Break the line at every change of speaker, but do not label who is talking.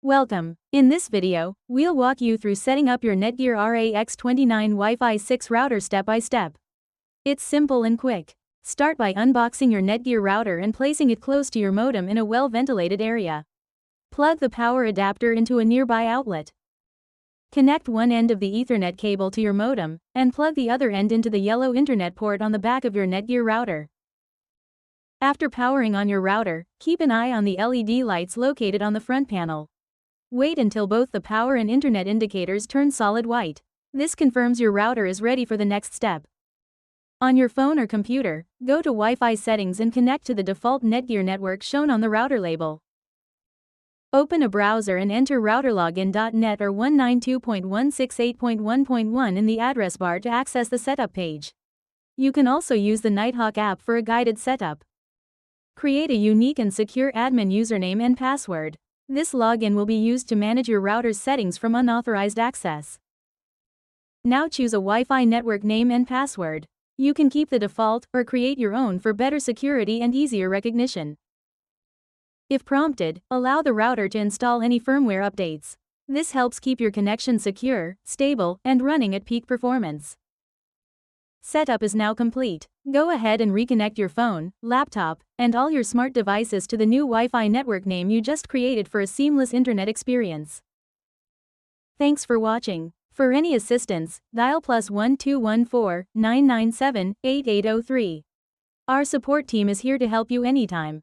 Welcome. In this video, we'll walk you through setting up your Netgear RAX29 Wi-Fi 6 router step by step. It's simple and quick. Start by unboxing your Netgear router and placing it close to your modem in a well-ventilated area. Plug the power adapter into a nearby outlet. Connect one end of the Ethernet cable to your modem, and plug the other end into the yellow Internet port on the back of your Netgear router. After powering on your router, keep an eye on the LED lights located on the front panel. Wait until both the power and internet indicators turn solid white. This confirms your router is ready for the next step. On your phone or computer, go to Wi-Fi settings and connect to the default Netgear network shown on the router label. Open a browser and enter routerlogin.net or 192.168.1.1 in the address bar to access the setup page. You can also use the Nighthawk app for a guided setup. Create a unique and secure admin username and password. This login will be used to manage your router's settings from unauthorized access. Now choose a Wi-Fi network name and password. You can keep the default or create your own for better security and easier recognition. If prompted, allow the router to install any firmware updates. This helps keep your connection secure, stable, and running at peak performance. Setup is now complete. Go ahead and reconnect your phone, laptop, and all your smart devices to the new Wi-Fi network name you just created for a seamless internet experience. Thanks for watching. For any assistance, dial +1 214 997 8803. Our support team is here to help you anytime.